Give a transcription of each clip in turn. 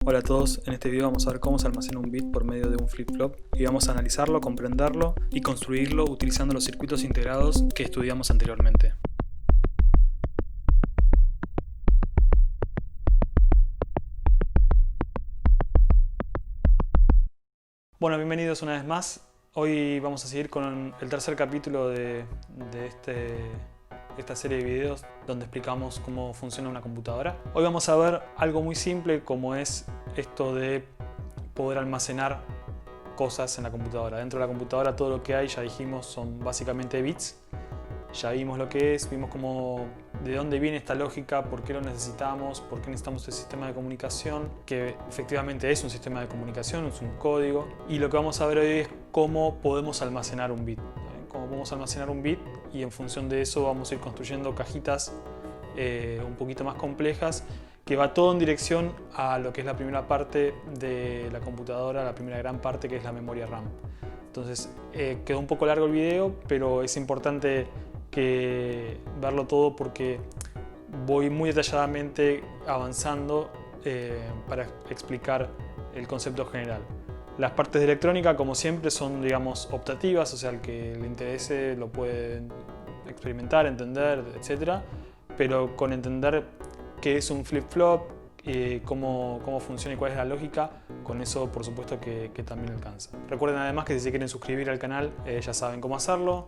Hola a todos, en este video vamos a ver cómo se almacena un bit por medio de un flip-flop y vamos a analizarlo, comprenderlo y construirlo utilizando los circuitos integrados que estudiamos anteriormente. Bueno, bienvenidos una vez más. Hoy vamos a seguir con el tercer capítulo de esta serie de videos donde explicamos cómo funciona una computadora. Hoy vamos a ver algo muy simple como es esto de poder almacenar cosas en la computadora. Dentro de la computadora todo lo que hay, ya dijimos, son básicamente bits. Ya vimos lo que es, vimos de dónde viene esta lógica, por qué lo necesitamos, por qué necesitamos este sistema de comunicación, que efectivamente es un sistema de comunicación, es un código. Y lo que vamos a ver hoy es cómo podemos almacenar un bit. Cómo podemos almacenar un bit y en función de eso vamos a ir construyendo cajitas un poquito más complejas, que va todo en dirección a lo que es la primera parte de la computadora, la primera gran parte que es la memoria RAM. Entonces quedó un poco largo el video, pero es importante verlo todo porque voy muy detalladamente avanzando para explicar el concepto general. Las partes de electrónica, como siempre, son, digamos, optativas, o sea, al que le interese lo puede experimentar, entender, etc. Pero con entender qué es un flip-flop, cómo funciona y cuál es la lógica, con eso por supuesto que también alcanza. Recuerden además que si se quieren suscribir al canal ya saben cómo hacerlo,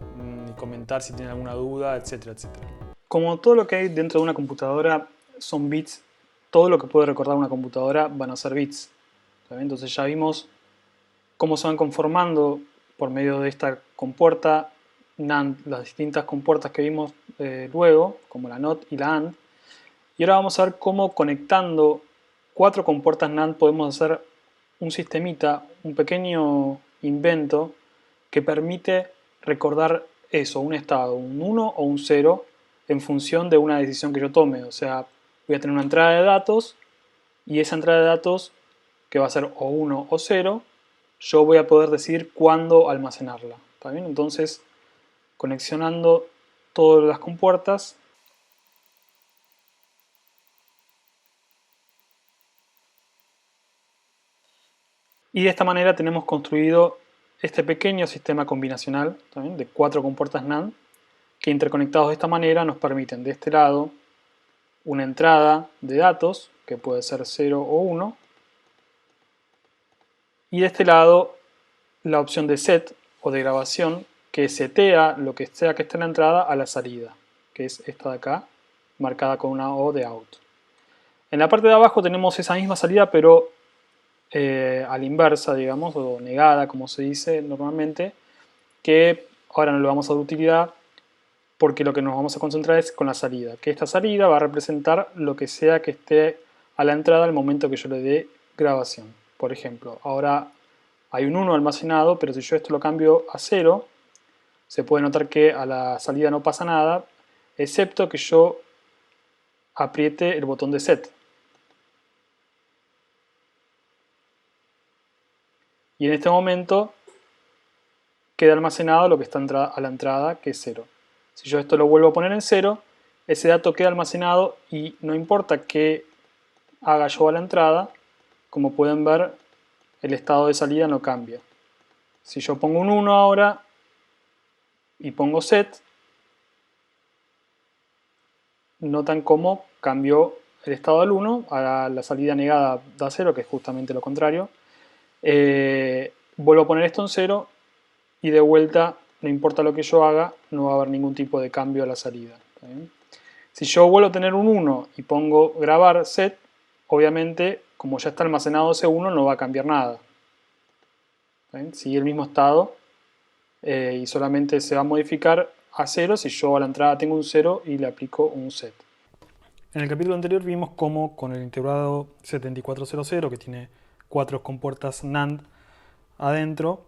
y comentar si tienen alguna duda, etcétera, etcétera. Como todo lo que hay dentro de una computadora son bits, todo lo que puede recordar una computadora van a ser bits. Entonces ya vimos cómo se van conformando por medio de esta compuerta NAND, las distintas compuertas que vimos luego, como la NOT y la AND. Y ahora vamos a ver cómo conectando 4 compuertas NAND podemos hacer un sistemita, un pequeño invento que permite recordar eso, un estado, un 1 o un 0 en función de una decisión que yo tome. O sea, voy a tener una entrada de datos y esa entrada de datos, que va a ser o 1 o 0, yo voy a poder decidir cuándo almacenarla. ¿Está bien? Entonces, conexionando todas las compuertas, y de esta manera tenemos construido este pequeño sistema combinacional también de 4 compuertas NAND que interconectados de esta manera nos permiten de este lado una entrada de datos que puede ser 0 o 1 y de este lado la opción de set o de grabación que setea lo que sea que esté en la entrada a la salida, que es esta de acá marcada con una O de out. En la parte de abajo tenemos esa misma salida pero a la inversa, digamos, o negada, como se dice normalmente, que ahora no le vamos a dar utilidad porque lo que nos vamos a concentrar es con la salida, que esta salida va a representar lo que sea que esté a la entrada al momento que yo le dé grabación. Por ejemplo, ahora hay un 1 almacenado, pero si yo esto lo cambio a 0, se puede notar que a la salida no pasa nada, excepto que yo apriete el botón de set. Y en este momento queda almacenado lo que está a la entrada, que es 0. Si yo esto lo vuelvo a poner en 0, ese dato queda almacenado y no importa qué haga yo a la entrada, como pueden ver, el estado de salida no cambia. Si yo pongo un 1 ahora y pongo set, notan cómo cambió el estado del 1, a la salida negada da 0, que es justamente lo contrario. Vuelvo a poner esto en 0 y de vuelta, no importa lo que yo haga, no va a haber ningún tipo de cambio a la salida. Si yo vuelvo a tener un 1 y pongo grabar set, obviamente, como ya está almacenado ese 1, no va a cambiar nada. Sigue el mismo estado y solamente se va a modificar a 0 si yo a la entrada tengo un 0 y le aplico un set. En el capítulo anterior vimos cómo con el integrado 7400, que tiene 4 compuertas NAND adentro,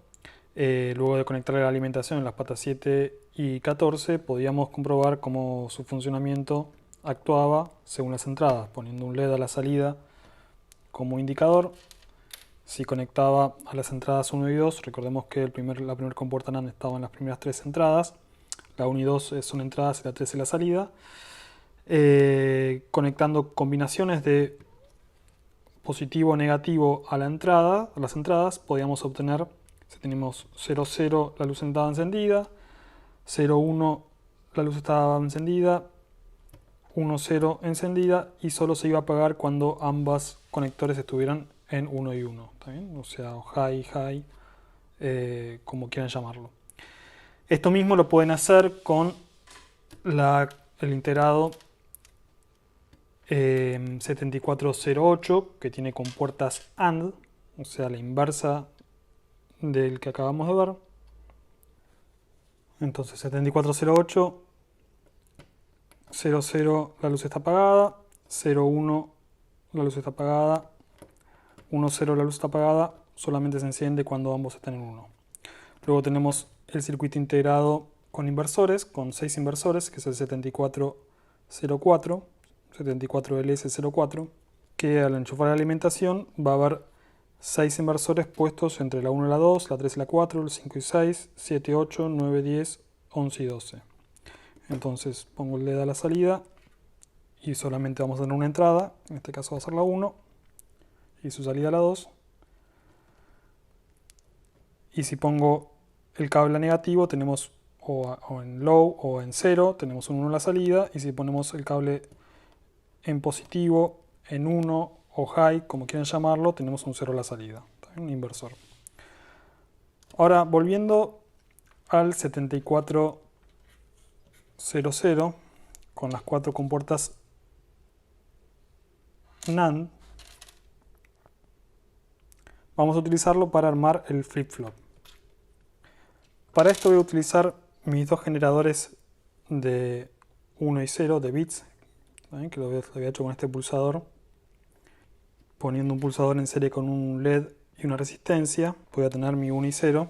luego de conectarle la alimentación en las patas 7 y 14, podíamos comprobar cómo su funcionamiento actuaba según las entradas, poniendo un LED a la salida como indicador. Si conectaba a las entradas 1 y 2, recordemos que la primera compuerta NAND estaba en las primeras 3 entradas, la 1 y 2 son entradas y la 3 es la salida, conectando combinaciones de positivo o negativo a la entrada, a las entradas, podíamos obtener, si tenemos 0, 0, la luz estaba encendida, 0, 1, la luz estaba encendida, 1, 0 encendida, y solo se iba a apagar cuando ambos conectores estuvieran en 1 y 1, ¿está bien? O sea, high, high, como quieran llamarlo. Esto mismo lo pueden hacer con el integrado 7408, que tiene compuertas AND, o sea, la inversa del que acabamos de ver. Entonces 7408, 00 la luz está apagada, 01 la luz está apagada, 10 la luz está apagada, solamente se enciende cuando ambos están en 1. Luego tenemos el circuito integrado con inversores, con 6 inversores, que es el 7404, 74LS04, que al enchufar la alimentación va a haber 6 inversores puestos entre la 1 y la 2, la 3 y la 4, el 5 y 6, 7, 8, 9, 10, 11 y 12. Entonces pongo el LED a la salida y solamente vamos a tener una entrada, en este caso va a ser la 1, y su salida la 2. Y si pongo el cable a negativo, tenemos o en low o en 0, tenemos un 1 a la salida, y si ponemos el cable en positivo, en 1 o high, como quieran llamarlo, tenemos un 0 a la salida, un inversor. Ahora, volviendo al 7400, con las 4 compuertas NAND, vamos a utilizarlo para armar el flip-flop. Para esto voy a utilizar mis dos generadores de 1 y 0 de bits, ¿saben? Que lo había hecho con este pulsador, poniendo un pulsador en serie con un LED y una resistencia. Voy a tener mi 1 y 0.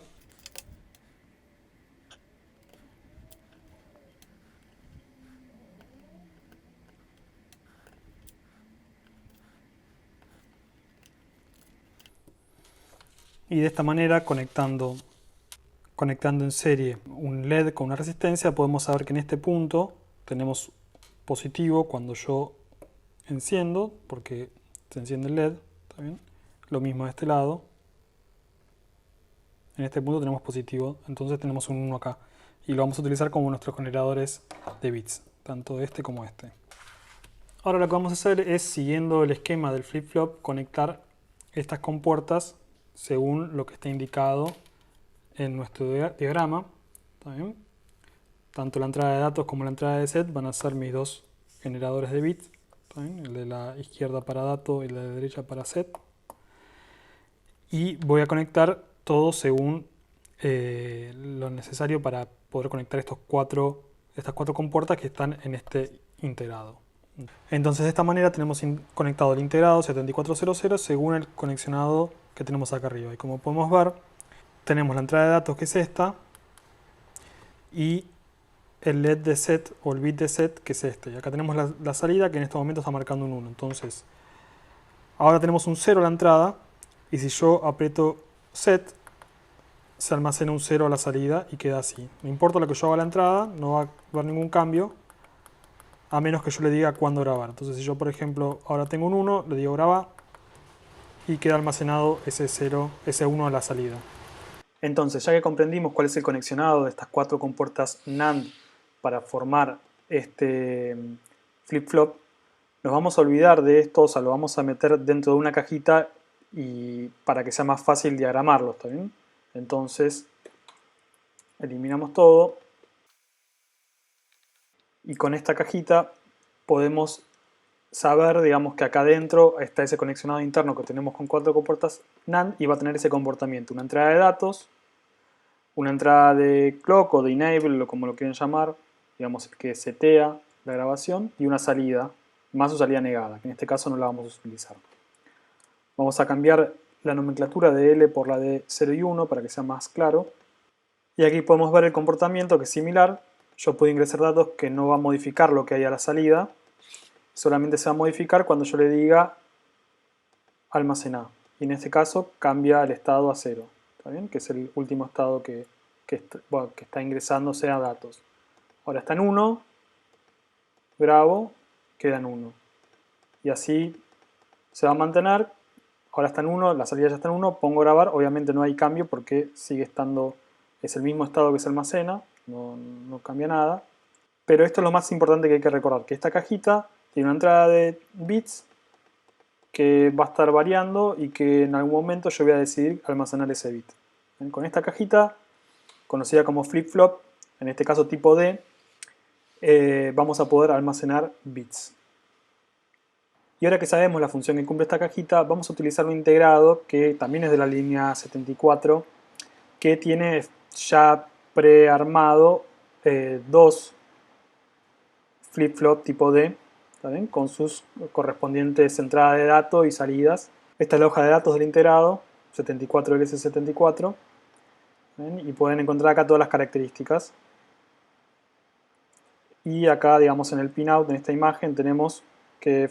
Y de esta manera, conectando en serie un LED con una resistencia, podemos saber que en este punto tenemos positivo cuando yo enciendo, porque se enciende el LED, ¿está bien? Lo mismo de este lado. En este punto tenemos positivo, entonces tenemos un 1 acá. Y lo vamos a utilizar como nuestros generadores de bits, tanto este como este. Ahora lo que vamos a hacer es, siguiendo el esquema del flip-flop, conectar estas compuertas según lo que está indicado en nuestro diagrama. ¿Está bien? Tanto la entrada de datos como la entrada de set van a ser mis dos generadores de bits. ¿Está bien? El de la izquierda para dato y el de la derecha para set. Y voy a conectar todo según lo necesario para poder conectar estas cuatro compuertas que están en este integrado. Entonces de esta manera tenemos conectado el integrado 7400 según el conexionado que tenemos acá arriba. Y como podemos ver, tenemos la entrada de datos, que es esta, y el LED de set o el bit de set, que es este. Y acá tenemos la salida, que en este momento está marcando un 1. Entonces ahora tenemos un 0 a la entrada, y si yo aprieto set, se almacena un 0 a la salida y queda así. No importa lo que yo haga a la entrada, no va a haber ningún cambio, a menos que yo le diga cuándo grabar. Entonces si yo, por ejemplo, ahora tengo un 1, le digo grabar, y queda almacenado ese 0, ese 1 a la salida. Entonces, ya que comprendimos cuál es el conexionado de estas 4 compuertas NAND para formar este flip-flop, nos vamos a olvidar de esto, o sea, lo vamos a meter dentro de una cajita y para que sea más fácil diagramarlo, ¿está bien? Entonces, eliminamos todo y con esta cajita podemos saber, digamos, que acá adentro está ese conexionado interno que tenemos con 4 compuertas NAND y va a tener ese comportamiento, una entrada de datos, una entrada de clock o de enable, o como lo quieren llamar, digamos, que setea la grabación, y una salida, más su salida negada, que en este caso no la vamos a utilizar. Vamos a cambiar la nomenclatura de L por la de 0 y 1 para que sea más claro. Y aquí podemos ver el comportamiento, que es similar. Yo puedo ingresar datos que no va a modificar lo que hay a la salida, solamente se va a modificar cuando yo le diga almacenar. Y en este caso cambia el estado a 0, ¿está bien? Que es el último estado que está ingresándose a datos. Ahora está en 1, grabo, queda en 1. Y así se va a mantener ahora está en 1, la salida ya está en 1, pongo grabar, obviamente no hay cambio porque sigue estando, es el mismo estado que se almacena, no cambia nada. Pero esto es lo más importante que hay que recordar, que esta cajita tiene una entrada de bits que va a estar variando y que en algún momento yo voy a decidir almacenar ese bit. Con esta cajita, conocida como flip-flop, en este caso tipo D, vamos a poder almacenar bits. Y ahora que sabemos la función que cumple esta cajita, vamos a utilizar un integrado que también es de la línea 74, que tiene ya prearmado dos flip-flop tipo D, ¿saben? Con sus correspondientes entradas de datos y salidas. Esta es la hoja de datos del integrado, 74LS74, ¿ven? Y pueden encontrar acá todas las características. Y acá, digamos, en el pinout, en esta imagen, tenemos que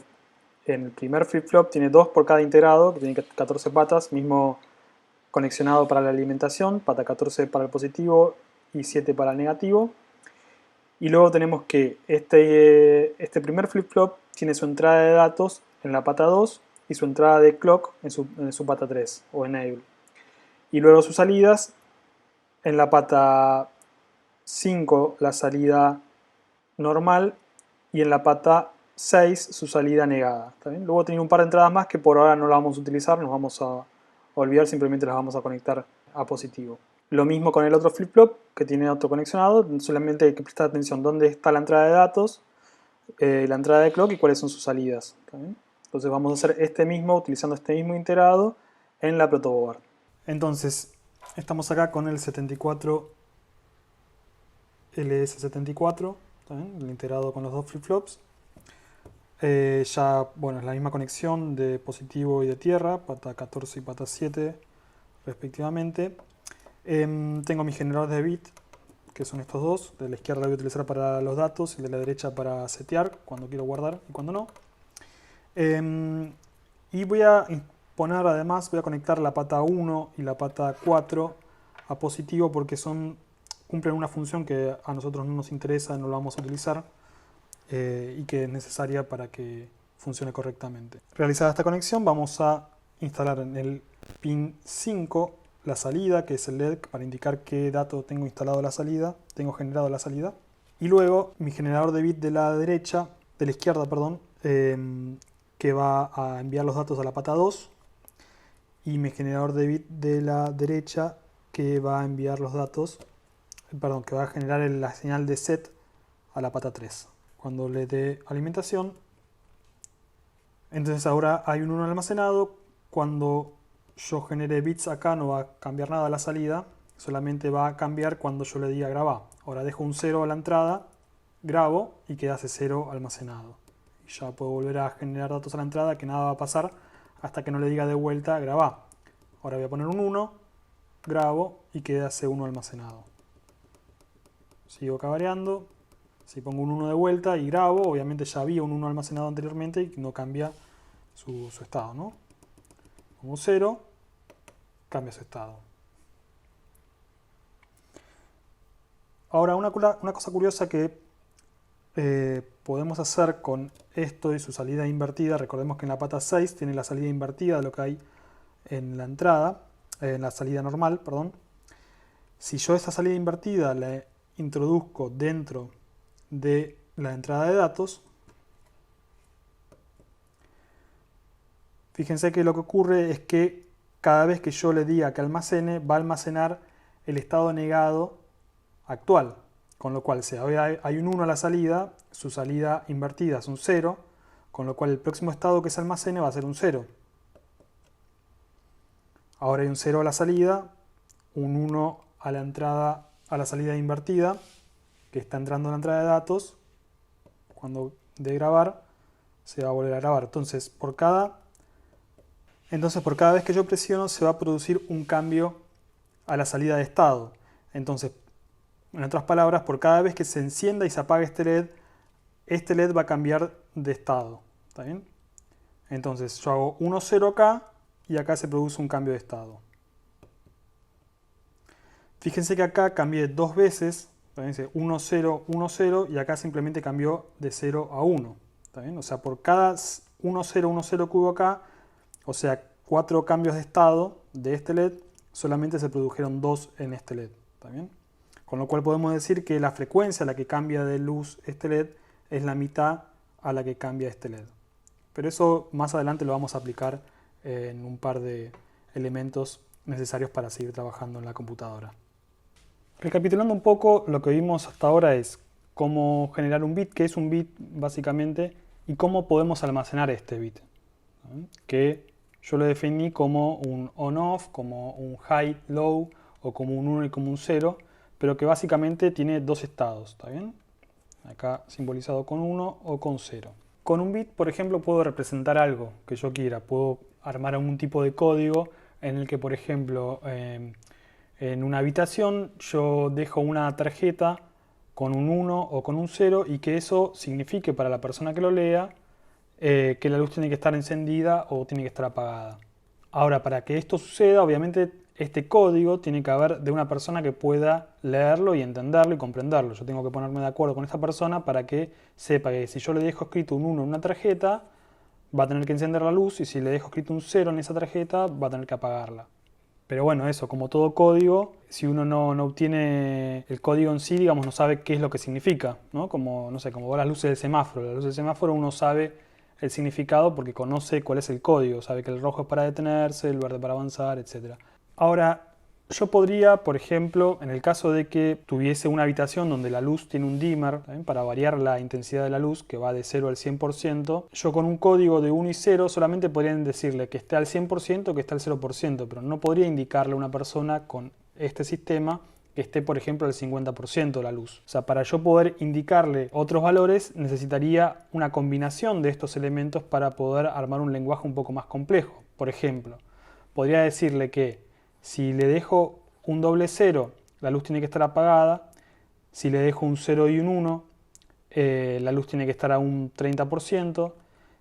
en el primer flip-flop tiene 2 por cada integrado, que tiene 14 patas, mismo conexionado para la alimentación, pata 14 para el positivo y 7 para el negativo. Y luego tenemos que este primer flip-flop tiene su entrada de datos en la pata 2 y su entrada de clock en su pata 3 o enable. Y luego sus salidas en la pata 5 la salida normal y en la pata 6 su salida negada. ¿Está bien? Luego tiene un par de entradas más que por ahora no las vamos a utilizar, nos vamos a olvidar, simplemente las vamos a conectar a positivo. Lo mismo con el otro flip-flop que tiene otro conexionado, solamente hay que prestar atención dónde está la entrada de datos, la entrada de clock y cuáles son sus salidas. ¿Está bien? Entonces vamos a hacer este mismo, utilizando este mismo integrado en la protoboard. Entonces, estamos acá con el 74LS74, el integrado con los dos flip-flops. Ya, bueno, es la misma conexión de positivo y de tierra, pata 14 y pata 7 respectivamente. Tengo mis generadores de bit, que son estos dos. De la izquierda lo voy a utilizar para los datos y de la derecha para setear cuando quiero guardar y cuando no. Y voy a poner, además, voy a conectar la pata 1 y la pata 4 a positivo porque cumplen una función que a nosotros no nos interesa, no la vamos a utilizar y que es necesaria para que funcione correctamente. Realizada esta conexión, vamos a instalar en el pin 5 la salida, que es el LED para indicar qué dato tengo instalado la salida, tengo generado la salida. Y luego mi generador de bit de la derecha, de la izquierda, perdón, que va a enviar los datos a la pata 2. Y mi generador de bit de la derecha que va a enviar los datos, perdón, que va a generar la señal de set a la pata 3. Cuando le dé alimentación, entonces ahora hay un 1 almacenado. Cuando yo genere bits acá no va a cambiar nada la salida, solamente va a cambiar cuando yo le diga grabar. Ahora dejo un 0 a la entrada, grabo y queda ese 0 almacenado. Y ya puedo volver a generar datos a la entrada, que nada va a pasar hasta que no le diga de vuelta grabar. Ahora voy a poner un 1, grabo y queda ese 1 almacenado. Sigo cabareando. Si pongo un 1 de vuelta y grabo, obviamente ya había un 1 almacenado anteriormente y no cambia su estado, ¿no? Pongo 0, cambia su estado. Ahora, una cosa curiosa que podemos hacer con esto y su salida invertida, recordemos que en la pata 6 tiene la salida invertida de lo que hay en la entrada, en la salida normal, perdón. Si yo esa salida invertida la introduzco dentro de la entrada de datos, fíjense que lo que ocurre es que cada vez que yo le diga que almacene, va a almacenar el estado negado actual. Con lo cual, si hay un 1 a la salida, su salida invertida es un 0, con lo cual el próximo estado que se almacene va a ser un 0. Ahora hay un 0 a la salida, un 1 a la entrada, a la salida invertida, que está entrando en la entrada de datos. Cuando de grabar, se va a volver a grabar. Entonces, por cada vez que yo presiono, se va a producir un cambio a la salida de estado. Entonces, en otras palabras, por cada vez que se encienda y se apague este LED va a cambiar de estado. ¿Está bien? Entonces, yo hago 1, 0 acá y acá se produce un cambio de estado. Fíjense que acá cambié dos veces. Dice 1, 0, 1, 0 y acá simplemente cambió de 0 a 1. ¿Está bien? O sea, por cada 1, 0, 1, 0 que hubo acá, o sea, 4 cambios de estado de este LED, solamente se produjeron 2 en este LED. ¿Está bien? Con lo cual podemos decir que la frecuencia a la que cambia de luz este LED es la mitad a la que cambia este LED. Pero eso más adelante lo vamos a aplicar en un par de elementos necesarios para seguir trabajando en la computadora. Recapitulando un poco, lo que vimos hasta ahora es cómo generar un bit, qué es un bit básicamente, y cómo podemos almacenar este bit, ¿no? Que yo lo definí como un on-off, como un high-low, o como un 1 y como un 0, pero que básicamente tiene dos estados, ¿está bien? Acá simbolizado con 1 o con 0. Con un bit, por ejemplo, puedo representar algo que yo quiera. Puedo armar algún tipo de código en el que, por ejemplo, en una habitación yo dejo una tarjeta con un 1 o con un 0 y que eso signifique para la persona que lo lea que la luz tiene que estar encendida o tiene que estar apagada. Ahora, para que esto suceda, obviamente este código tiene que haber de una persona que pueda leerlo y entenderlo y comprenderlo. Yo tengo que ponerme de acuerdo con esta persona para que sepa que si yo le dejo escrito un 1 en una tarjeta, va a tener que encender la luz, y si le dejo escrito un 0 en esa tarjeta, va a tener que apagarla. Pero bueno, eso, como todo código, si uno no obtiene el código en sí, digamos, no sabe qué es lo que significa, ¿no? Como, no sé, como las luces del semáforo. Las luces del semáforo uno sabe el significado porque conoce cuál es el código, sabe que el rojo es para detenerse, el verde para avanzar, etc. Ahora, yo podría, por ejemplo, en el caso de que tuviese una habitación donde la luz tiene un dimmer, ¿también? Para variar la intensidad de la luz, que va de 0 al 100%, yo con un código de 1 y 0 solamente podría decirle que esté al 100% o que esté al 0%, pero no podría indicarle a una persona con este sistema que esté, por ejemplo, al 50% de la luz. O sea, para yo poder indicarle otros valores, necesitaría una combinación de estos elementos para poder armar un lenguaje un poco más complejo. Por ejemplo, podría decirle que si le dejo un doble 0, la luz tiene que estar apagada. Si le dejo un 0 y un 1, la luz tiene que estar a un 30%.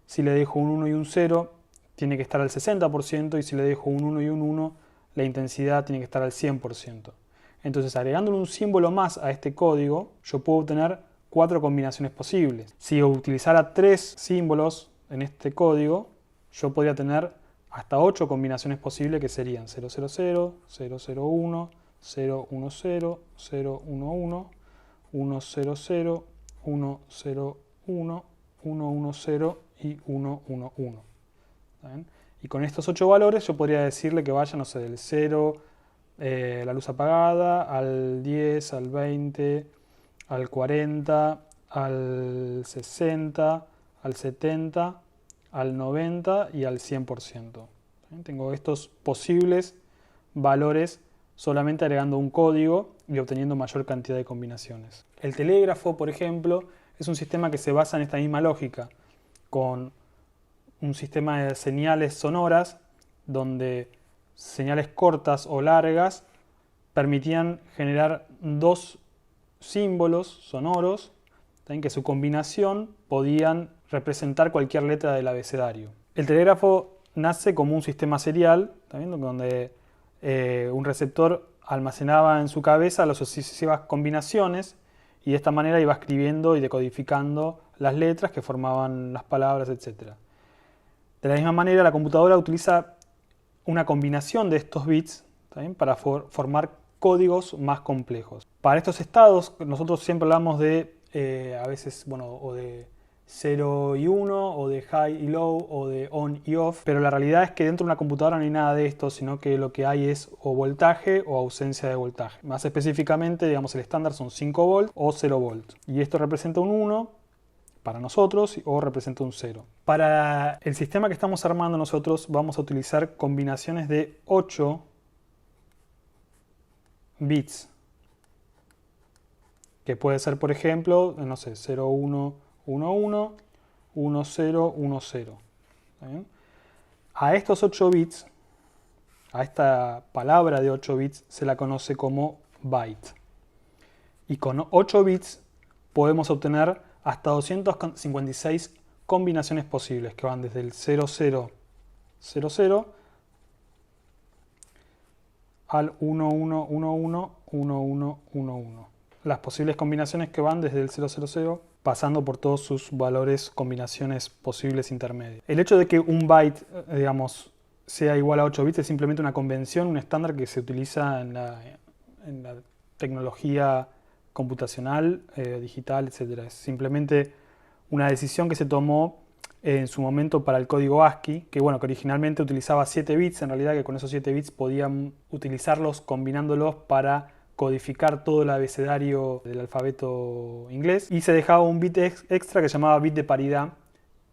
Si le dejo un 1 y un 0, tiene que estar al 60%. Y si le dejo un 1 y un 1, la intensidad tiene que estar al 100%. Entonces, agregándole un símbolo más a este código, yo puedo obtener 4 combinaciones posibles. Si utilizara 3 símbolos en este código, yo podría tener hasta 8 combinaciones posibles, que serían 000, 001, 010, 010, 100, 100, 101, 110 y 111. ¿Bien? Y con estos 8 valores yo podría decirle que vaya, no sé, del 0, la luz apagada, al 10, al 20, al 40, al 60, al 70, al 90 y al 100%. Tengo estos posibles valores solamente agregando un código y obteniendo mayor cantidad de combinaciones. El telégrafo, por ejemplo, es un sistema que se basa en esta misma lógica, con un sistema de señales sonoras donde señales cortas o largas permitían generar 2 símbolos sonoros que su combinación podían representar cualquier letra del abecedario. El telégrafo nace como un sistema serial, donde un receptor almacenaba en su cabeza las sucesivas combinaciones y de esta manera iba escribiendo y decodificando las letras que formaban las palabras, etc. De la misma manera, la computadora utiliza una combinación de estos bits para formar códigos más complejos. Para estos estados, nosotros siempre hablamos de a veces, bueno, o de 0 y 1, o de high y low, o de on y off, pero la realidad es que dentro de una computadora no hay nada de esto, sino que lo que hay es o voltaje o ausencia de voltaje. Más específicamente, digamos, el estándar son 5 volts o 0 volts. Y esto representa un 1 para nosotros o representa un 0. Para el sistema que estamos armando nosotros vamos a utilizar combinaciones de 8 bits. Que puede ser, por ejemplo, no sé, 0111, 1010. A estos 8 bits, a esta palabra de 8 bits, se la conoce como byte. Y con 8 bits podemos obtener hasta 256 combinaciones posibles, que van desde el 0000 al 1111, 1111. Las posibles combinaciones que van desde el 000 pasando por todos sus valores, combinaciones posibles intermedias. El hecho de que un byte, digamos, sea igual a 8 bits es simplemente una convención, un estándar que se utiliza en la tecnología computacional, digital, etcétera. Es simplemente una decisión que se tomó en su momento para el código ASCII, que bueno, que originalmente utilizaba 7 bits, en realidad que con esos 7 bits podían utilizarlos combinándolos para codificar todo el abecedario del alfabeto inglés, y se dejaba un bit extra que se llamaba bit de paridad,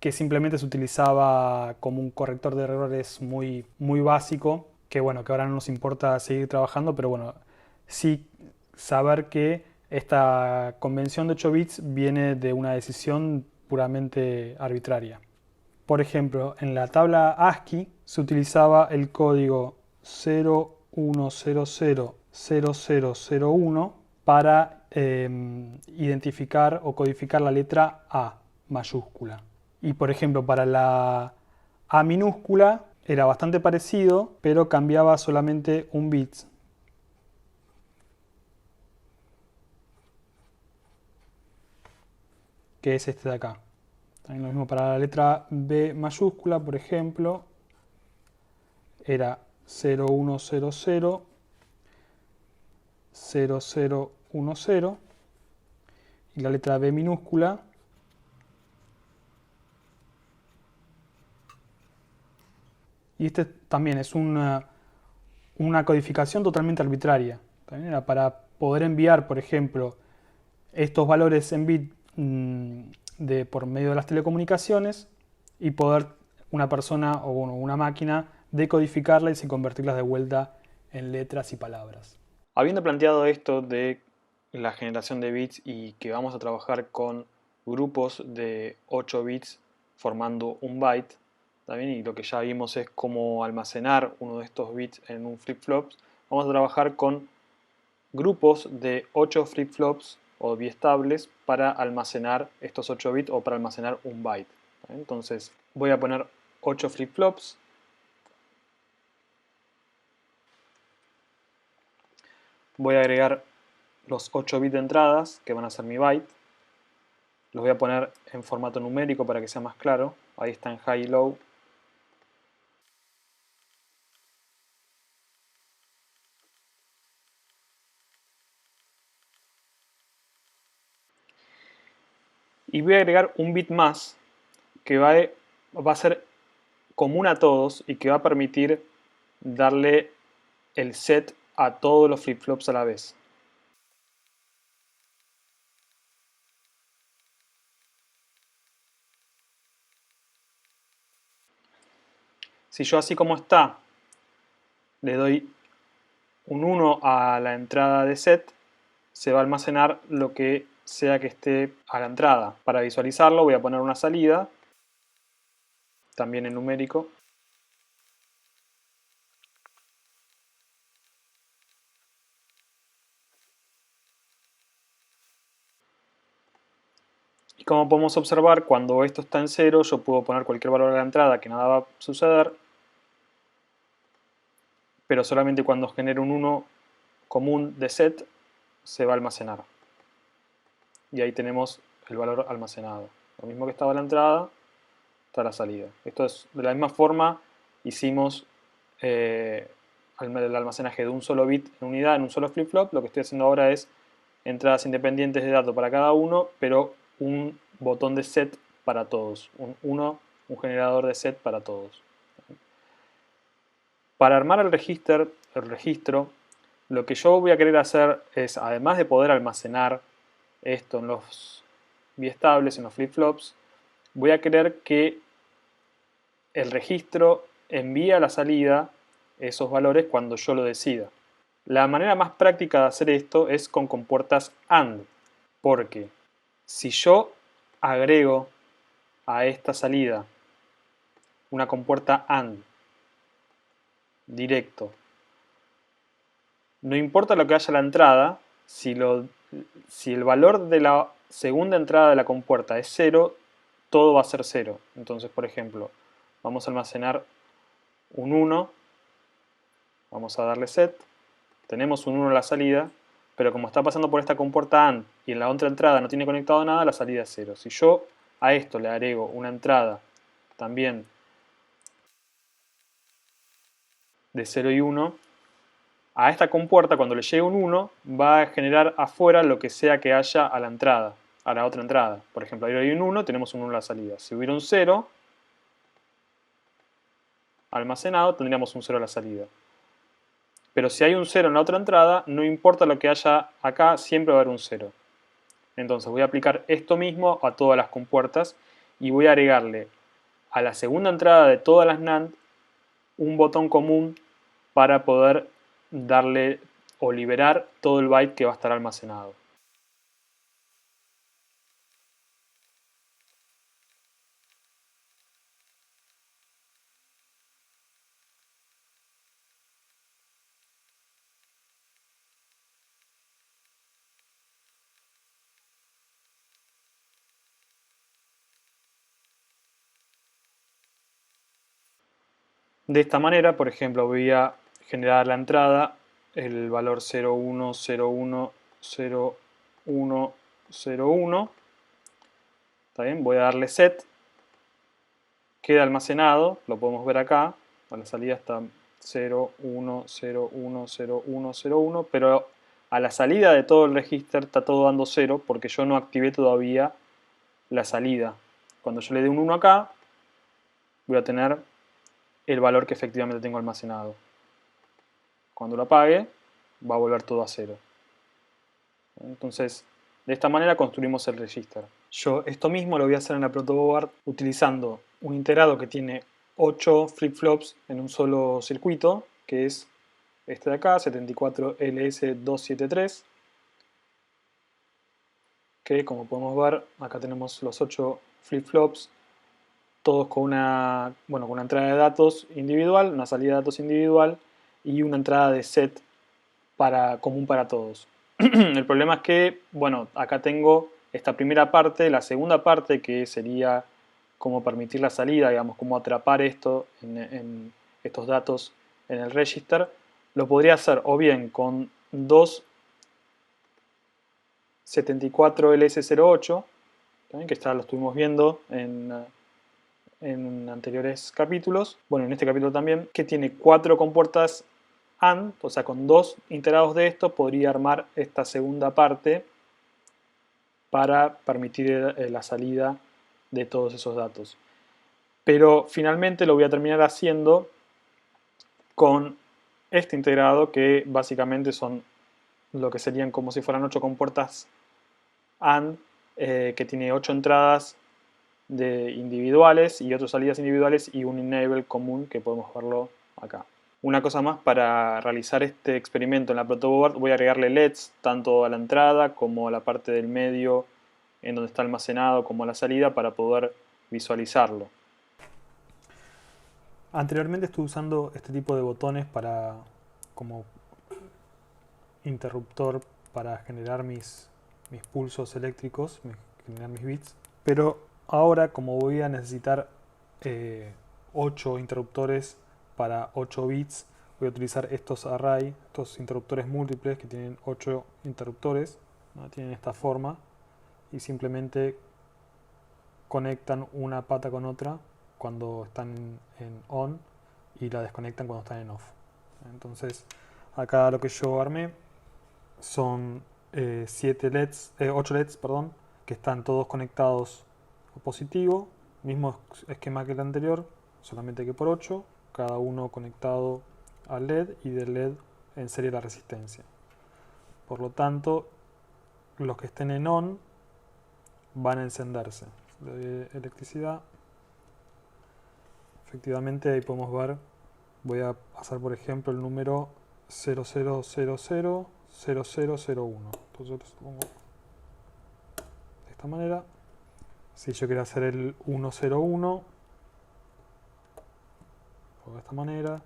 que simplemente se utilizaba como un corrector de errores muy básico, que bueno, que ahora no nos importa seguir trabajando, pero bueno, sí saber que esta convención de 8 bits viene de una decisión puramente arbitraria. Por ejemplo, en la tabla ASCII se utilizaba el código 01000001 para identificar o codificar la letra A mayúscula. Y por ejemplo, para la A minúscula era bastante parecido, pero cambiaba solamente un bit, que es este de acá. También lo mismo para la letra B mayúscula, por ejemplo, era 01000010, y la letra B minúscula y este también es una codificación totalmente arbitraria. También era para poder enviar, por ejemplo, estos valores en bit por medio de las telecomunicaciones y poder una persona o bueno, una máquina decodificarlas y convertirlas de vuelta en letras y palabras. Habiendo planteado esto de la generación de bits y que vamos a trabajar con grupos de 8 bits formando un byte, también, y lo que ya vimos es cómo almacenar uno de estos bits en un flip-flop, vamos a trabajar con grupos de 8 flip-flops o biestables para almacenar estos 8 bits o para almacenar un byte. Entonces voy a poner 8 flip-flops. Voy a agregar los 8 bits de entradas, que van a ser mi byte. Los voy a poner en formato numérico para que sea más claro. Ahí está en high y low. Y voy a agregar un bit más que va a ser común a todos y que va a permitir darle el set a todos los flip-flops a la vez. Si yo así como está le doy un 1 a la entrada de set, se va a almacenar lo que sea que esté a la entrada. Para visualizarlo voy a poner una salida, también en numérico. Y como podemos observar, cuando esto está en 0, yo puedo poner cualquier valor a la entrada que nada va a suceder, pero solamente cuando genere un 1 común de set se va a almacenar. Y ahí tenemos el valor almacenado. Lo mismo que estaba a la entrada, está a la salida. Esto es de la misma forma hicimos el almacenaje de un solo bit en unidad, en un solo flip-flop. Lo que estoy haciendo ahora es entradas independientes de datos para cada uno, pero un botón de set para todos. Un generador de set para todos. Para armar el registro, lo que yo voy a querer hacer es, además de poder almacenar esto en los biestables, en los flip-flops, voy a querer que el registro envíe a la salida esos valores cuando yo lo decida. La manera más práctica de hacer esto es con compuertas AND, porque si yo agrego a esta salida una compuerta AND directo, no importa lo que haya a la entrada, si el valor de la segunda entrada de la compuerta es 0, todo va a ser 0. Entonces, por ejemplo, vamos a almacenar un 1, vamos a darle set, tenemos un 1 en la salida, pero como está pasando por esta compuerta AND y en la otra entrada no tiene conectado nada, la salida es 0. Si yo a esto le agrego una entrada también de 0 y 1, a esta compuerta cuando le llegue un 1 va a generar afuera lo que sea que haya a la entrada, a la otra entrada. Por ejemplo, ahí hay un 1, tenemos un 1 en la salida. Si hubiera un 0 almacenado, tendríamos un 0 a la salida. Pero si hay un 0 en la otra entrada, no importa lo que haya acá, siempre va a haber un 0. Entonces voy a aplicar esto mismo a todas las compuertas y voy a agregarle a la segunda entrada de todas las NAND un botón común para poder darle o liberar todo el byte que va a estar almacenado. De esta manera, por ejemplo, voy a generar la entrada, el valor 01010101. ¿Está bien? Voy a darle set. Queda almacenado, lo podemos ver acá. A la salida está 01010101, pero a la salida de todo el registro está todo dando 0 porque yo no activé todavía la salida. Cuando yo le dé un 1 acá, voy a tener el valor que efectivamente tengo almacenado. Cuando lo apague, va a volver todo a 0. Entonces, de esta manera construimos el register. Yo esto mismo lo voy a hacer en la protoboard utilizando un integrado que tiene 8 flip-flops en un solo circuito, que es este de acá, 74LS273, que como podemos ver, acá tenemos los 8 flip-flops, todos con una entrada de datos individual, una salida de datos individual y una entrada de set común para todos. El problema es que, acá tengo esta primera parte, la segunda parte que sería cómo permitir la salida, digamos, cómo atrapar esto en estos datos en el register, lo podría hacer o bien con dos 74LS08, que lo estuvimos viendo en anteriores capítulos, en este capítulo también, que tiene 4 compuertas AND, o sea, con 2 integrados de esto podría armar esta segunda parte para permitir la salida de todos esos datos. Pero finalmente lo voy a terminar haciendo con este integrado, que básicamente son lo que serían como si fueran 8 compuertas AND, que tiene 8 entradas individuales y 8 salidas individuales y un enable común que podemos verlo acá. Una cosa más, para realizar este experimento en la protoboard voy a agregarle LEDs tanto a la entrada como a la parte del medio en donde está almacenado como a la salida para poder visualizarlo. Anteriormente estuve usando este tipo de botones como interruptor para generar mis pulsos eléctricos, generar mis bits, pero ahora como voy a necesitar 8 interruptores para 8 bits, voy a utilizar estos array, estos interruptores múltiples que tienen 8 interruptores, ¿no? Tienen esta forma y simplemente conectan una pata con otra cuando están en on y la desconectan cuando están en off. Entonces acá lo que yo armé son 8 LEDs, perdón, que están todos conectados a positivo, mismo esquema que el anterior, solamente que por 8, cada uno conectado al LED y del LED en serie la resistencia. Por lo tanto, los que estén en on van a encenderse. Le doy electricidad. Efectivamente ahí podemos ver, voy a pasar por ejemplo el número 00000001. Entonces lo pongo de esta manera. Si yo quiero hacer el 101, de esta manera.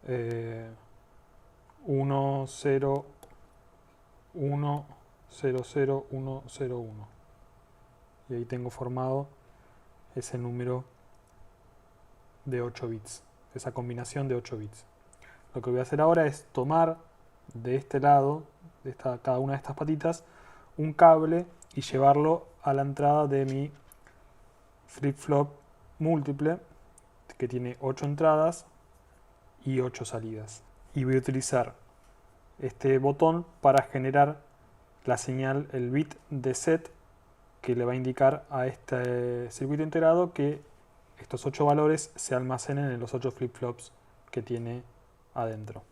101000101. Y ahí tengo formado ese número de 8 bits, esa combinación de 8 bits. Lo que voy a hacer ahora es tomar de este lado, cada una de estas patitas, un cable y llevarlo a la entrada de mi flip-flop múltiple, que tiene 8 entradas, y 8 salidas. Y voy a utilizar este botón para generar la señal, el bit de set, que le va a indicar a este circuito integrado que estos 8 valores se almacenen en los 8 flip-flops que tiene adentro.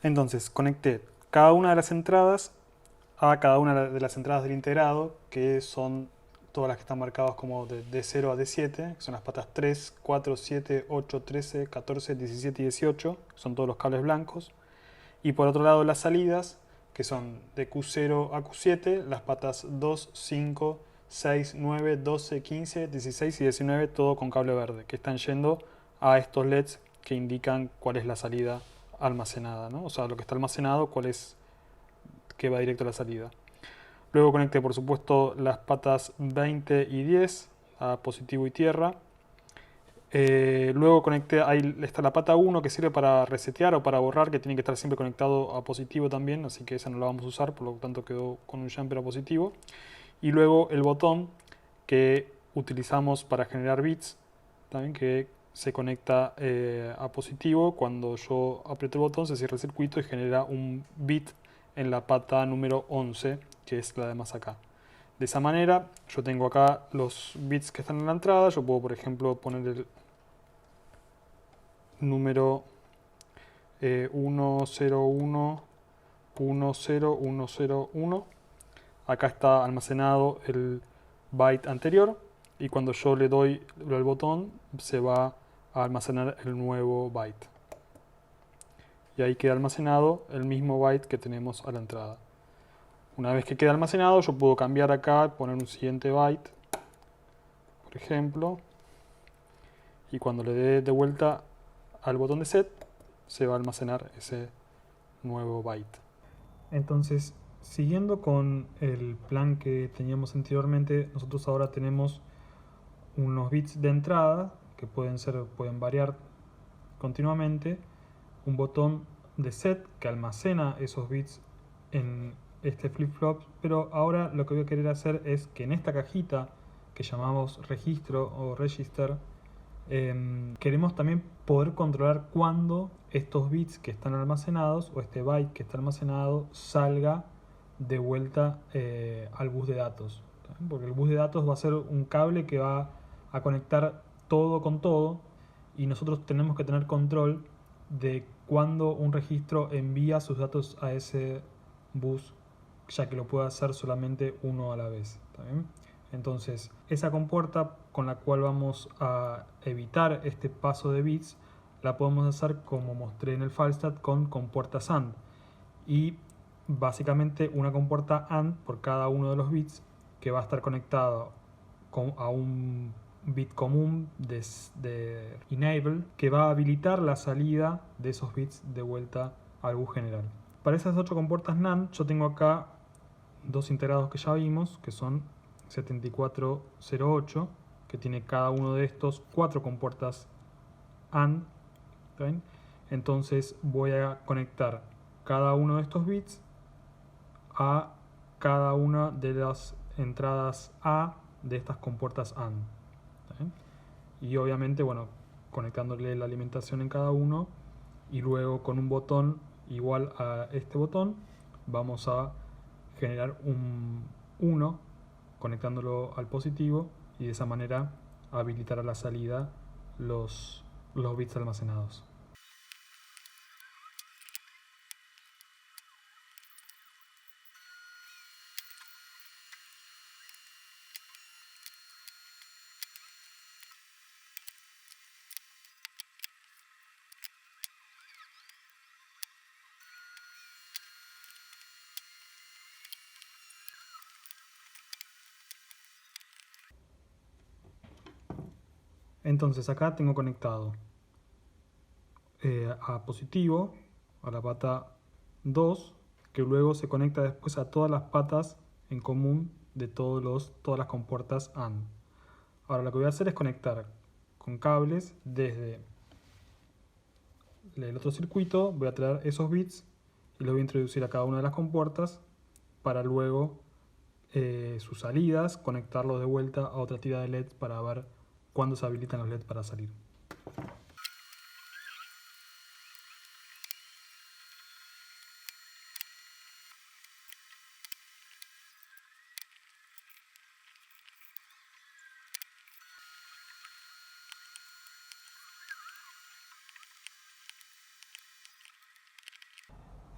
Entonces conecté cada una de las entradas a cada una de las entradas del integrado, que son todas las que están marcadas como de D0 a D7, que son las patas 3, 4, 7, 8, 13, 14, 17 y 18, son todos los cables blancos. Y por otro lado las salidas, que son de Q0 a Q7, las patas 2, 5, 6, 9, 12, 15, 16 y 19, todo con cable verde, que están yendo a estos LEDs que indican cuál es la salida almacenada, ¿no? O sea, lo que está almacenado, cuál es que va directo a la salida. Luego conecté, por supuesto, las patas 20 y 10 a positivo y tierra. Luego conecté, ahí está la pata 1 que sirve para resetear o para borrar, que tiene que estar siempre conectado a positivo también, así que esa no la vamos a usar, por lo tanto quedó con un jumper a positivo. Y luego el botón que utilizamos para generar bits, también que se conecta a positivo. Cuando yo aprieto el botón se cierra el circuito y genera un bit en la pata número 11, que es la de más acá. De esa manera yo tengo acá los bits que están en la entrada. Yo puedo, por ejemplo, poner el número 101, 10101. Acá está almacenado el byte anterior y cuando yo le doy al botón se va a almacenar el nuevo byte. Y ahí queda almacenado el mismo byte que tenemos a la entrada. Una vez que queda almacenado, yo puedo cambiar acá, poner un siguiente byte, por ejemplo, y cuando le dé de vuelta al botón de set, se va a almacenar ese nuevo byte. Entonces, siguiendo con el plan que teníamos anteriormente, nosotros ahora tenemos unos bits de entrada que pueden variar continuamente, un botón de set que almacena esos bits en este flip-flop, pero ahora lo que voy a querer hacer es que en esta cajita que llamamos registro o register, queremos también poder controlar cuándo estos bits que están almacenados o este byte que está almacenado salga de vuelta al bus de datos, porque el bus de datos va a ser un cable que va a conectar todo con todo y nosotros tenemos que tener control de cuándo un registro envía sus datos a ese bus ya que lo puede hacer solamente uno a la vez. ¿Está bien? Entonces, esa compuerta con la cual vamos a evitar este paso de bits, la podemos hacer como mostré en el FileStat con compuertas AND. Y básicamente una compuerta AND por cada uno de los bits que va a estar conectado a un bit común de enable que va a habilitar la salida de esos bits de vuelta al bus general. Para esas 8 compuertas NAND yo tengo acá dos integrados que ya vimos, que son 7408, que tiene cada uno de estos 4 compuertas AND. ¿Ven? Entonces voy a conectar cada uno de estos bits a cada una de las entradas A de estas compuertas AND. ¿Ven? Y obviamente, bueno, conectándole la alimentación en cada uno, y luego con un botón igual a este botón vamos a generar un 1 conectándolo al positivo, y de esa manera habilitar a la salida los bits almacenados. Entonces acá tengo conectado a positivo, a la pata 2, que luego se conecta después a todas las patas en común de todas las compuertas AND. Ahora lo que voy a hacer es conectar con cables desde el otro circuito, voy a traer esos bits y los voy a introducir a cada una de las compuertas para luego sus salidas conectarlos de vuelta a otra tira de LEDs para ver cuándo se habilitan los LEDs para salir.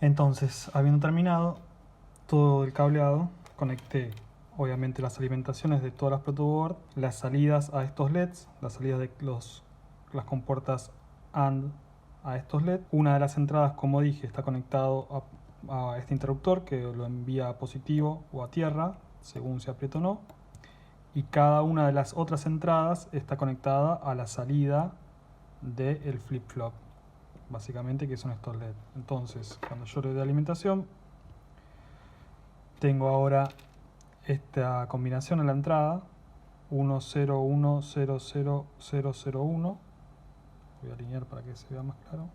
Entonces, habiendo terminado todo el cableado, conecté obviamente las alimentaciones de todas las protoboard, las salidas a estos LEDs, las salidas de las compuertas AND a estos LEDs. Una de las entradas, como dije, está conectado a este interruptor que lo envía a positivo o a tierra, según se aprieta o no. Y cada una de las otras entradas está conectada a la salida del flip-flop, básicamente, que son estos LEDs. Entonces, cuando yo le doy alimentación, tengo ahora esta combinación a la entrada 10100001. Voy a alinear para que se vea más claro.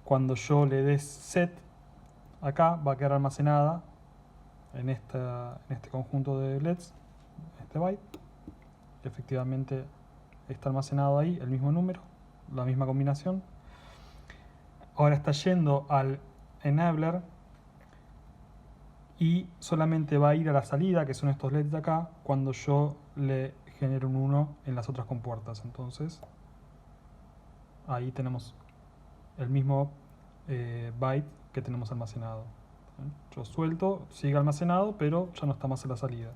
Cuando yo le dé set acá, va a quedar almacenada en este conjunto de LEDs, este byte. Efectivamente está almacenado ahí el mismo número, la misma combinación. Ahora está yendo al enabler y solamente va a ir a la salida, que son estos LEDs de acá, cuando yo le genero un 1 en las otras compuertas. Entonces ahí tenemos el mismo byte que tenemos almacenado. Yo suelto, sigue almacenado, pero ya no está más en la salida.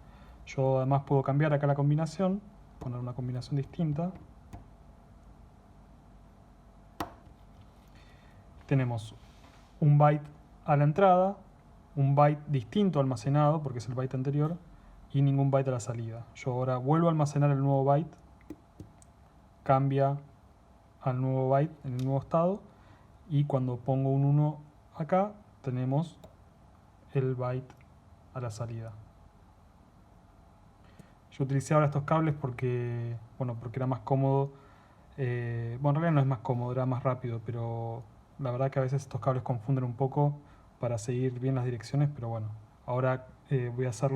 Yo además puedo cambiar acá la combinación, poner una combinación distinta. Tenemos un byte a la entrada, un byte distinto almacenado, porque es el byte anterior, y ningún byte a la salida. Yo ahora vuelvo a almacenar el nuevo byte, cambia al nuevo byte en el nuevo estado, y cuando pongo un 1 acá, tenemos el byte a la salida. Yo utilicé ahora estos cables porque era más cómodo. En realidad no es más cómodo, era más rápido, pero la verdad que a veces estos cables confunden un poco para seguir bien las direcciones, pero bueno, ahora voy a hacer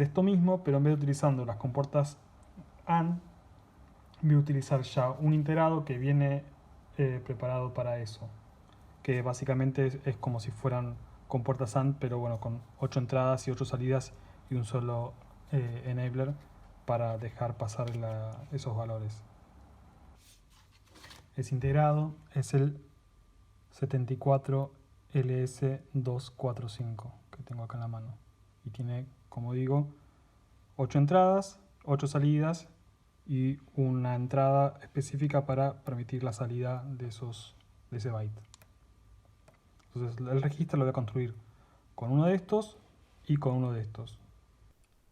esto mismo, pero en vez de utilizando las compuertas AND, voy a utilizar ya un integrado que viene preparado para eso, que básicamente es como si fueran compuertas AND, pero bueno, con 8 entradas y 8 salidas y un solo enabler para dejar pasar esos valores. Ese integrado es el 74 LS245 que tengo acá en la mano. Y tiene, como digo, 8 entradas, 8 salidas y una entrada específica para permitir la salida de ese byte. Entonces el registro lo voy a construir con uno de estos y con uno de estos.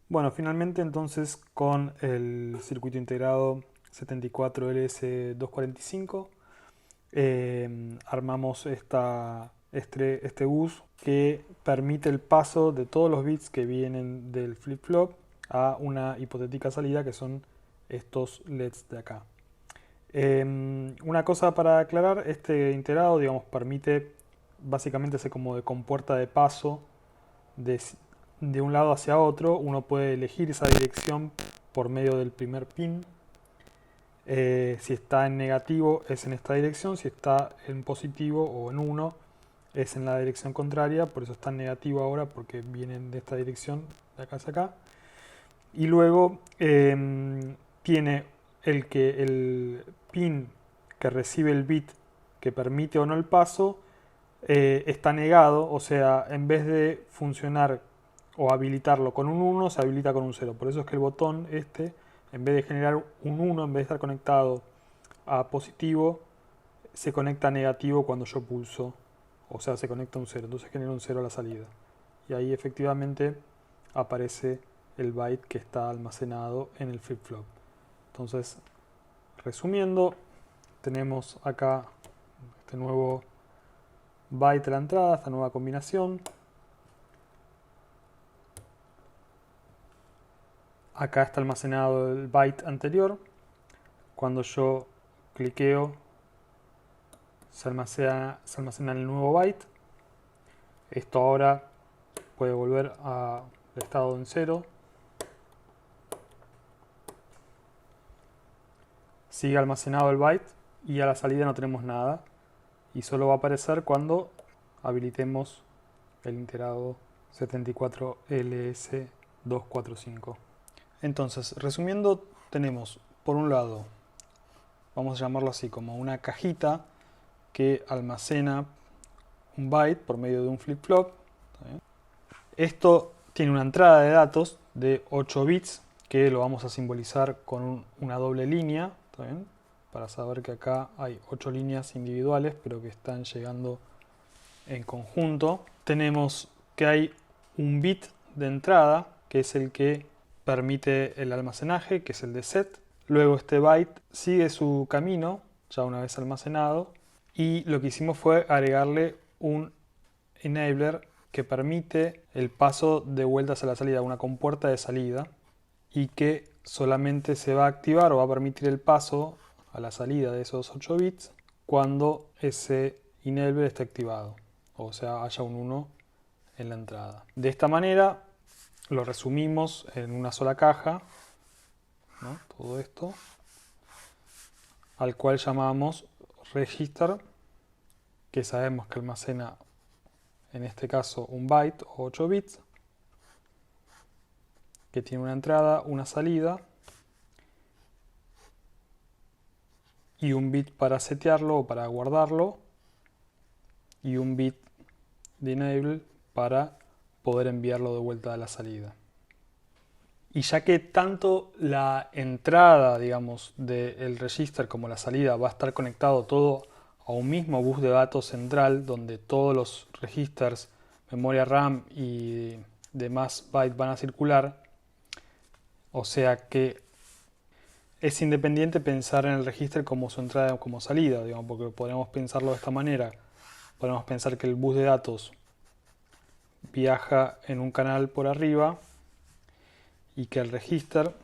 Bueno, finalmente entonces con el circuito integrado 74LS245 armamos este bus que permite el paso de todos los bits que vienen del flip-flop a una hipotética salida que son estos LEDs de acá. Una cosa para aclarar, este integrado, digamos, permite básicamente hacer como de compuerta de paso de un lado hacia otro. Uno puede elegir esa dirección por medio del primer pin. Si está en negativo es en esta dirección, si está en positivo o en 1 es en la dirección contraria, por eso está en negativo ahora porque vienen de esta dirección, de acá hacia acá. Y luego tiene el pin que recibe el bit que permite o no el paso, está negado, o sea, en vez de funcionar o habilitarlo con un 1, se habilita con un 0. Por eso es que el botón en vez de generar un 1, en vez de estar conectado a positivo, se conecta a negativo cuando yo pulso, o sea, se conecta a un 0, entonces genera un 0 a la salida. Y ahí efectivamente aparece el byte que está almacenado en el flip-flop. Entonces, resumiendo, tenemos acá este nuevo byte a la entrada, esta nueva combinación. Acá está almacenado el byte anterior. Cuando yo cliqueo, se almacena el nuevo byte. Esto ahora puede volver al estado en 0. Sigue almacenado el byte y a la salida no tenemos nada. Y solo va a aparecer cuando habilitemos el integrado 74LS245. Entonces, resumiendo, tenemos por un lado, vamos a llamarlo así, como una cajita que almacena un byte por medio de un flip-flop. Esto tiene una entrada de datos de 8 bits que lo vamos a simbolizar con una doble línea, ¿está bien? Para saber que acá hay 8 líneas individuales, pero que están llegando en conjunto. Tenemos que hay un bit de entrada, que es el que permite el almacenaje, que es el de set. Luego este byte sigue su camino, ya una vez almacenado, y lo que hicimos fue agregarle un enabler que permite el paso de vueltas a la salida, una compuerta de salida, y que solamente se va a activar o va a permitir el paso a la salida de esos 8 bits cuando ese enabler esté activado, o sea, haya un 1 en la entrada. De esta manera lo resumimos en una sola caja, ¿no? Todo esto, al cual llamamos register, que sabemos que almacena en este caso un byte o 8 bits, que tiene una entrada, una salida y un bit para setearlo o para guardarlo y un bit de enable para poder enviarlo de vuelta a la salida. Y ya que tanto la entrada, digamos, del register como la salida va a estar conectado todo a un mismo bus de datos central donde todos los registers, memoria RAM y demás bytes van a circular, o sea que es independiente pensar en el register como su entrada o como salida, digamos, porque podemos pensarlo de esta manera. Podemos pensar que el bus de datos viaja en un canal por arriba y que el register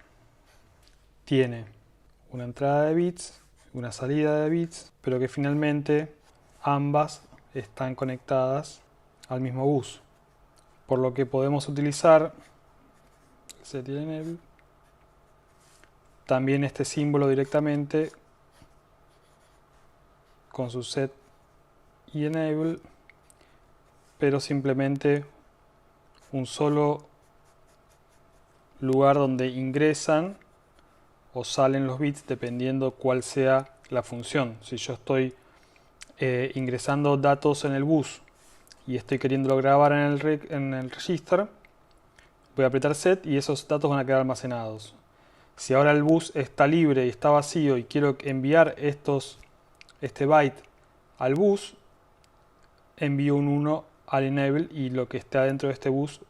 tiene una entrada de bits, una salida de bits, pero que finalmente ambas están conectadas al mismo bus. Por lo que podemos utilizar set y enable, también este símbolo directamente con su set y enable, pero simplemente un solo lugar donde ingresan o salen los bits dependiendo cuál sea la función. Si yo estoy ingresando datos en el bus y estoy queriendo grabar en el register, voy a apretar set y esos datos van a quedar almacenados. Si ahora el bus está libre y está vacío y quiero enviar este byte al bus, envío un 1 al enable y lo que está dentro de este bus,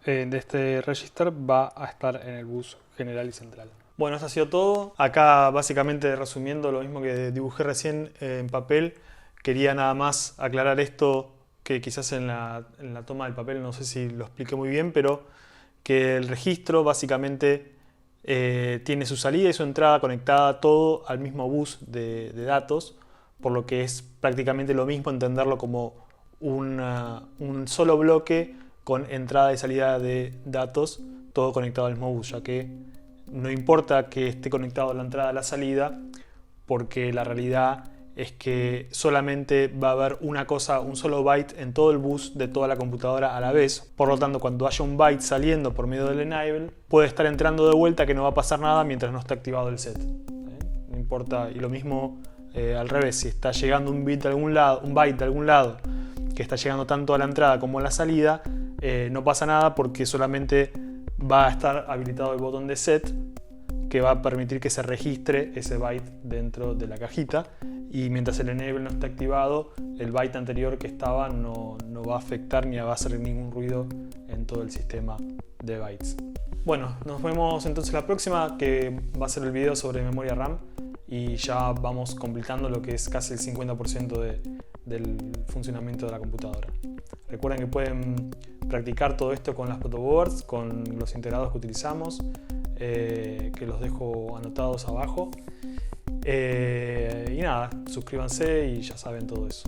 de este register, va a estar en el bus general y central. Bueno, esto ha sido todo. Acá básicamente resumiendo lo mismo que dibujé recién en papel, quería nada más aclarar esto que quizás en la toma del papel no sé si lo expliqué muy bien, pero que el registro básicamente tiene su salida y su entrada conectada todo al mismo bus de datos, por lo que es prácticamente lo mismo entenderlo como un solo bloque con entrada y salida de datos, todo conectado al mismo bus, ya que no importa que esté conectado la entrada a la salida, porque la realidad es que solamente va a haber una cosa, un solo byte en todo el bus de toda la computadora a la vez. Por lo tanto, cuando haya un byte saliendo por medio del enable, puede estar entrando de vuelta que no va a pasar nada mientras no esté activado el set. No importa, y lo mismo al revés, si está llegando un byte de algún lado, que está llegando tanto a la entrada como a la salida, no pasa nada porque solamente va a estar habilitado el botón de set, que va a permitir que se registre ese byte dentro de la cajita, y mientras el enable no esté activado, el byte anterior que estaba no va a afectar ni va a hacer ningún ruido en todo el sistema de bytes. Bueno, nos vemos entonces la próxima, que va a ser el video sobre memoria RAM, y ya vamos completando lo que es casi el 50% del funcionamiento de la computadora. Recuerden que pueden practicar todo esto con las protoboards, con los integrados que utilizamos, que los dejo anotados abajo. Y nada, suscríbanse y ya saben todo eso.